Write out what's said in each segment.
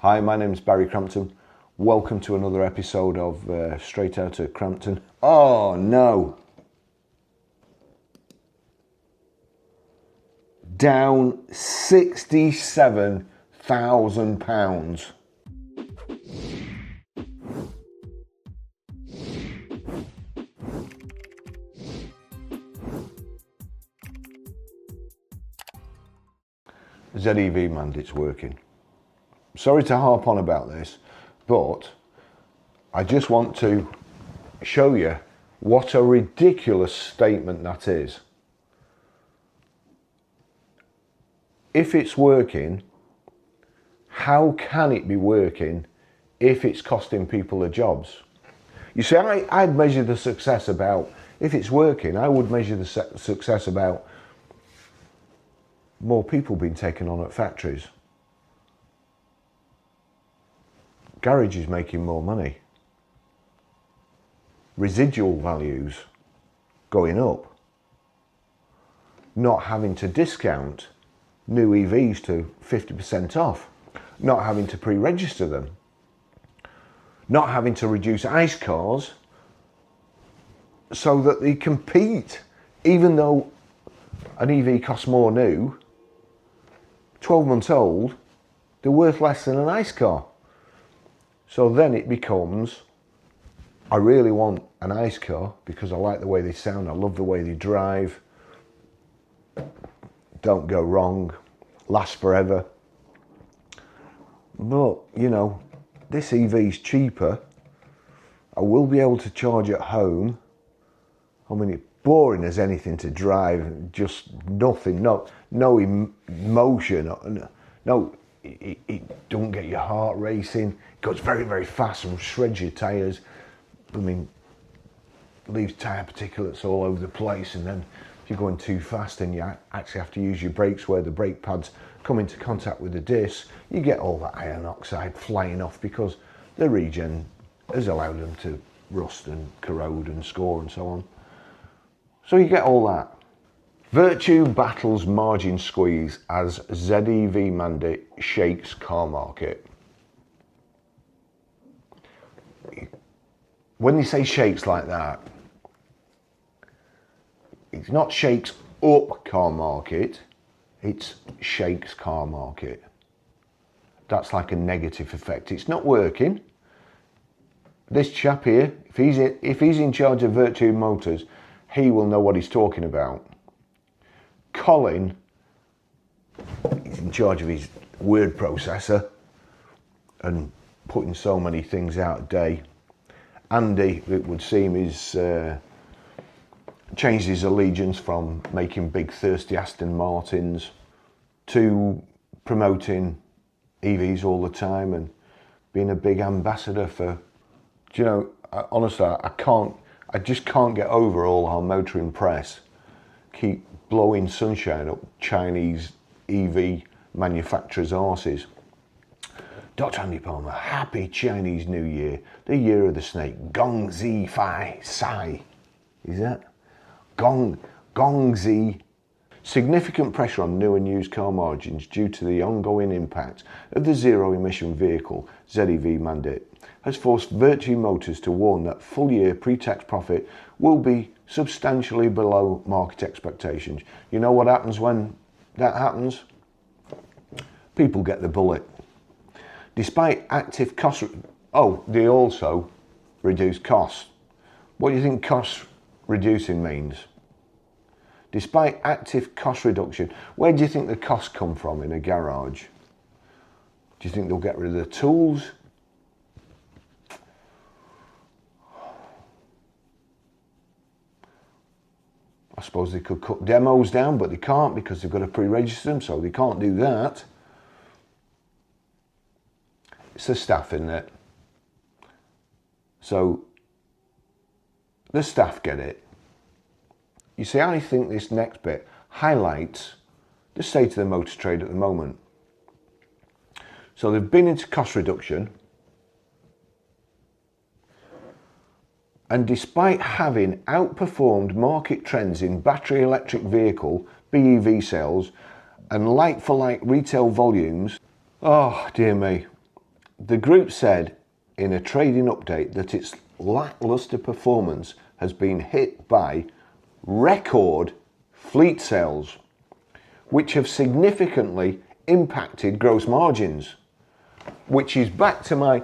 Hi, my name's Barrie Crampton. Welcome to another episode of Straight Outta Crampton. Oh no! Down £67,000. ZEV Mandate's working. Sorry to harp on about this, but I just want to show you what a ridiculous statement that is. If it's working, how can it be working if it's costing people their jobs? You see, I'd measure the success about, if it's working, I would measure the success about more people being taken on at factories. Garages making more money. Residual values going up. Not having to discount new EVs to 50% off. Not having to pre-register them. Not having to reduce ICE cars so that they compete. Even though an EV costs more new, 12 months old, they're worth less than an ICE car. So then it becomes, I really want an ICE car because I like the way they sound, I love the way they drive, don't go wrong, last forever. But, you know, this EV's cheaper, I will be able to charge at home. I mean, it's boring as anything to drive, just nothing, no emotion, no. It don't get your heart racing. It goes very, very fast and shreds your tyres. I mean, leaves tyre particulates all over the place, and then if you're going too fast and you actually have to use your brakes where the brake pads come into contact with the disc, you get all that iron oxide flying off because the regen has allowed them to rust and corrode and score and so on. So you get all that. Virtue battles margin squeeze as ZEV mandate shakes car market. When they say shakes like that, it's not shakes up car market, it's shakes car market. That's like a negative effect. It's not working. This chap here, if he's in charge of Virtue Motors, he will know what he's talking about. Colin, he's in charge of his word processor and putting so many things out a day. Andy, it would seem, is changed his allegiance from making big thirsty Aston Martins to promoting EVs all the time and being a big ambassador for, do you know, honestly, I just can't get over all our motoring press keep blowing sunshine up Chinese EV manufacturers' arses. Dr. Andy Palmer, happy Chinese New Year, the year of the snake. Gong Zi Fai Sai. Is that? Gong Zi. Significant pressure on new and used car margins due to the ongoing impact of the zero emission vehicle ZEV mandate has forced Virtue Motors to warn that full year pre-tax profit will be substantially below market expectations. You know what happens when that happens? People get the bullet. Despite active cost, they also reduce costs. What do you think cost reducing means? Despite active cost reduction, where do you think the costs come from in a garage? Do you think they'll get rid of the tools? I suppose they could cut demos down, but they can't because they've got to pre-register them, so they can't do that. It's the staff, isn't it? So the staff get it. You see, I think this next bit highlights the state of the motor trade at the moment. So they've been into cost reduction, and despite having outperformed market trends in battery electric vehicle, BEV sales, and like-for-like retail volumes, oh dear me, The group said in a trading update that its lacklustre performance has been hit by record fleet sales, which have significantly impacted gross margins, which is back to my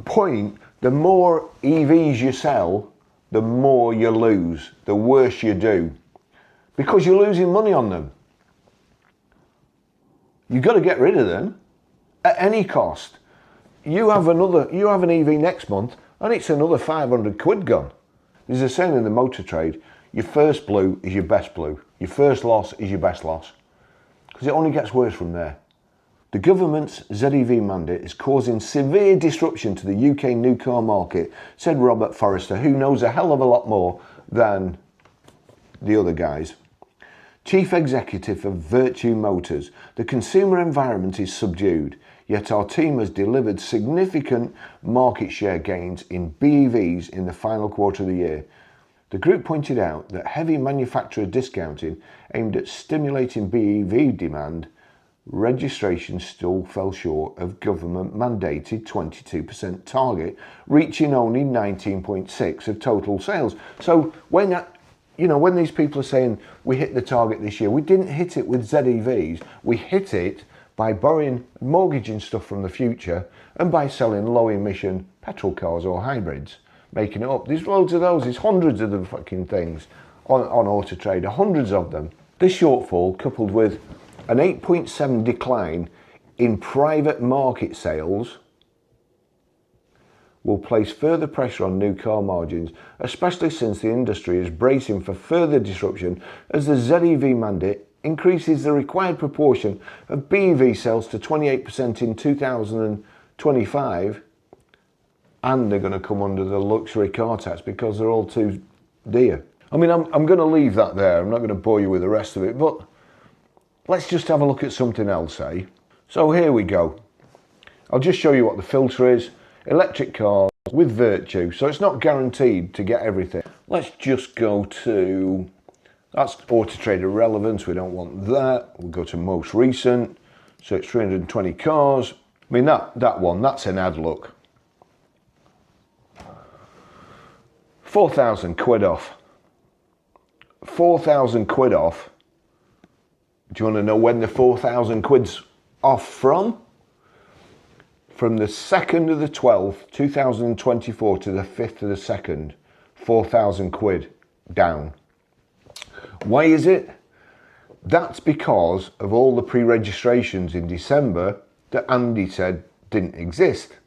point. The more EVs you sell, the more you lose, the worse you do, because you're losing money on them. You've got to get rid of them at any cost. You have an EV next month and it's another 500 quid gone. There's a saying in the motor trade, your first blue is your best blue. Your first loss is your best loss. Because it only gets worse from there. The government's ZEV mandate is causing severe disruption to the UK new car market, said Robert Forrester, who knows a hell of a lot more than the other guys. Chief Executive of Virtue Motors, the consumer environment is subdued, yet our team has delivered significant market share gains in BEVs in the final quarter of the year. The group pointed out that heavy manufacturer discounting aimed at stimulating BEV demand, registration still fell short of government mandated 22% target, reaching only 19.6% of total sales. So when these people are saying we hit the target this year, we didn't hit it with ZEVs. We hit it by borrowing, mortgaging stuff from the future and by selling low emission petrol cars or hybrids, making it up. There's loads of those. There's hundreds of the fucking things on Auto Trader, hundreds of them. This shortfall, coupled with an 8.7% decline in private market sales, will place further pressure on new car margins, especially since the industry is bracing for further disruption as the ZEV mandate increases the required proportion of BEV sales to 28% in 2025, and they're going to come under the luxury car tax because they're all too dear. I mean, I'm going to leave that there. I'm not going to bore you with the rest of it, but let's just have a look at something else, eh? So here we go. I'll just show you what the filter is. Electric cars with Virtue, so it's not guaranteed to get everything. Let's just go to, that's Auto Trader relevance, we don't want that. We'll go to most recent, so it's 320 cars. I mean, that one, that's an ad look. 4,000 quid off. 4,000 quid off. Do you want to know when the 4,000 quid's off from? From the 2nd of the 12th, 2024 to the 5th of the 2nd, 4,000 quid down. Why is it? That's because of all the pre-registrations in December that Andy said didn't exist.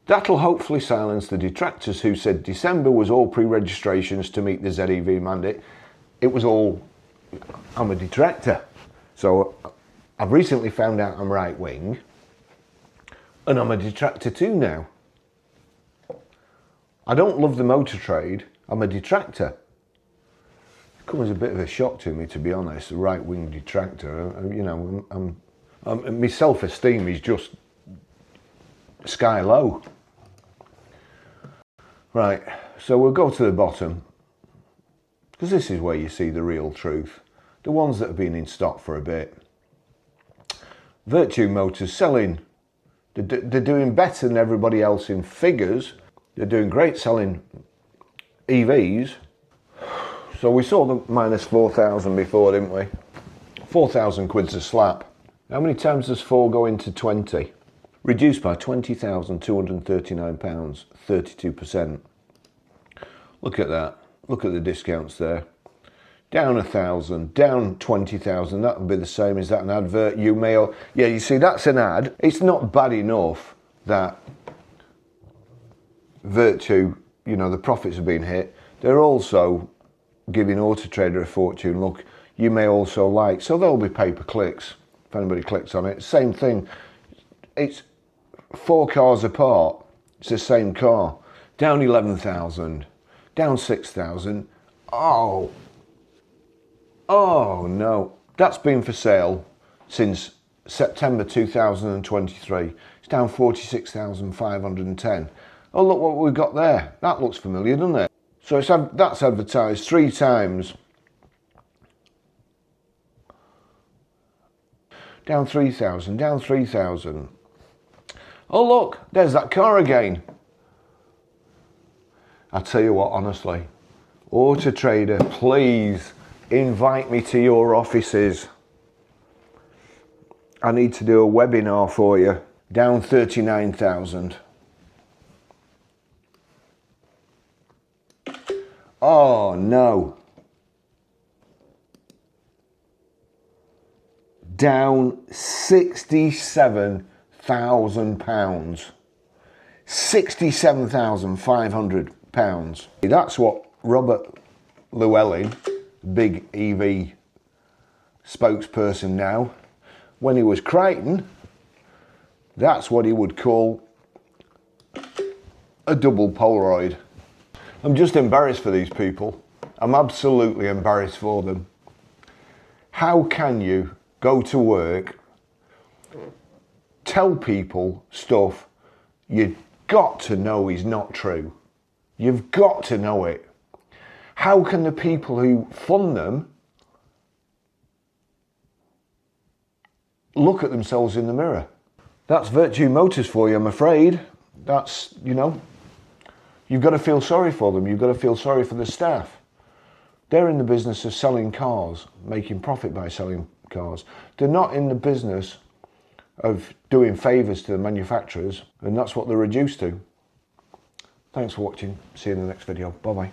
That'll hopefully silence the detractors who said December was all pre-registrations to meet the ZEV mandate. It was all, I'm a detractor. So I've recently found out I'm right wing, and I'm a detractor too now. I don't love the motor trade, I'm a detractor. It comes as a bit of a shock to me, to be honest, a right wing detractor. You know, my self-esteem is just sky low. Right, so we'll go to the bottom, because this is where you see the real truth. The ones that have been in stock for a bit. Virtue Motors selling, they're doing better than everybody else in figures. They're doing great selling EVs. So we saw the minus 4,000 before, didn't we? 4,000 quid's a slap. How many times does 4 go into 20? Reduced by £20,239, 32%. Look at that. Look at the discounts there. Down 1,000, down 20,000. That would be the same. Is that an advert? You may, yeah, you see, that's an ad. It's not bad enough that Virtue, you know, the profits have been hit. They're also giving Auto Trader a fortune. Look, you may also like. So there'll be pay-per-clicks if anybody clicks on it. Same thing. It's 4 cars apart. It's the same car. Down 11,000, down 6,000. Oh no. That's been for sale since September 2023. It's down 46,510. Oh, look what we've got there. That looks familiar, doesn't it? So that's advertised 3 times. Down 3,000, down 3,000. Oh look, there's that car again. I tell you what, honestly, Auto Trader, please invite me to your offices. I need to do a webinar for you. Down 39,000. Oh no. Down £67,000. £67,500. That's what Robert Llewellyn, big EV spokesperson now, when he was Crampton, that's what he would call a double Polaroid. I'm just embarrassed for these people. I'm absolutely embarrassed for them. How can you go to work, tell people stuff you've got to know is not true? You've got to know it. How can the people who fund them look at themselves in the mirror? That's Virtue Motors for you, I'm afraid. That's, you know, you've got to feel sorry for them. You've got to feel sorry for the staff. They're in the business of selling cars, making profit by selling cars. They're not in the business of doing favours to the manufacturers, and that's what they're reduced to. Thanks for watching. See you in the next video. Bye bye.